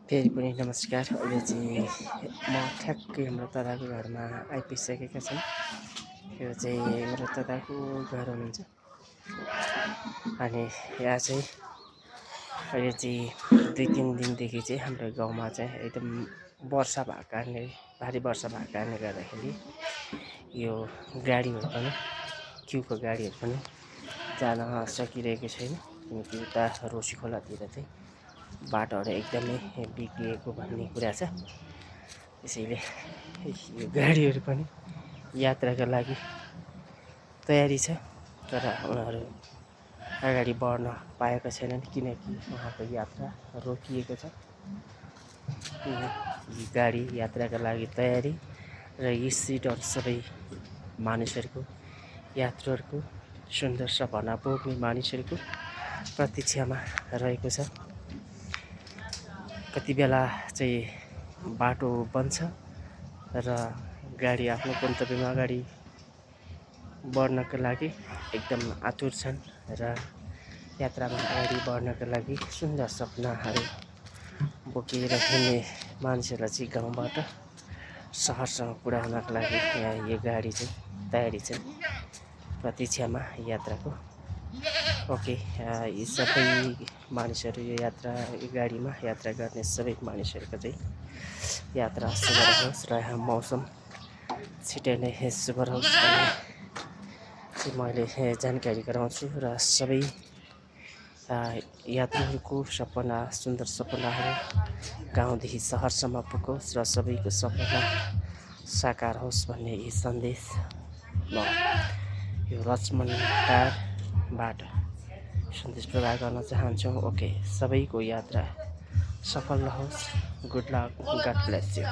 फेरि पनि नमस्कार। अहिले चाहिँ म ठ्याक्कै हाम्रो दादाको घरमा आइपुगिसकेका छौँ। यो चाहिँ मेरो दादाको घर हुनुहुन्छ अनि यहाँ चाहिँ अहिले चाहिँ 2-3 दिनदेखि चाहिँ हाम्रो गाउँमा चाहिँ एकदम वर्षा भएको कारणले भारी वर्षा भएको कारणले गर्दाखेरि यो गाडीहरू पनि क्युको गाडीहरू पनि जान सकिरहेको छैन। किनकि उता रोसी खोलातिर चाहिँ बाटोहरू एकदमै बिग्रिएको भन्ने कुरा छ। त्यसैले यो गाडीहरू पनि यात्राका लागि तयारी छ, तर उनीहरू अगाडि बढ्न पाएका छैनन् किनकि उहाँको यात्रा रोकिएको छ। यी गाडी यात्राका लागि तयारी र यी सिटहरू सबै मानिसहरूको यात्रुहरूको सुन्दर सपना बोक्ने मानिसहरूको प्रतीक्षामा रहेको छ। कति बेला चाहिँ बाटो बन्छ र गाडी आफ्नो गन्तव्यमा अगाडि बढ्नका लागि एकदम आतुर छन् र यात्रामा अगाडि बढ्नका लागि सुन्दर सपनाहरू बोकेर हिँड्ने मान्छेलाई चाहिँ गाउँबाट सहरसम्म पुर्याउनका लागि यहाँ यो गाडी चाहिँ तयारी छ, प्रतीक्षामा यात्राको। ओके, यी सबै मानिसहरू यो गाडीमा यात्रा गर्ने सबै मानिसहरूको चाहिँ यात्रा शुभ रहोस् र यहाँ मौसम छिटै नै शुभ रहोस् भन्ने चाहिँ मैले जानकारी गराउँछु र सबै यात्रुहरूको सपना, सुन्दर सपनाहरू गाउँदेखि सहरसम्म पुगोस् र सबैको सपना साकार होस् भन्ने यी सन्देश म यो लक्ष्मणटारबाट सन्देश प्रदान गर्न चाहन्छु। ओके, सबैको यात्रा सफल रहोस्। Good luck, God bless you.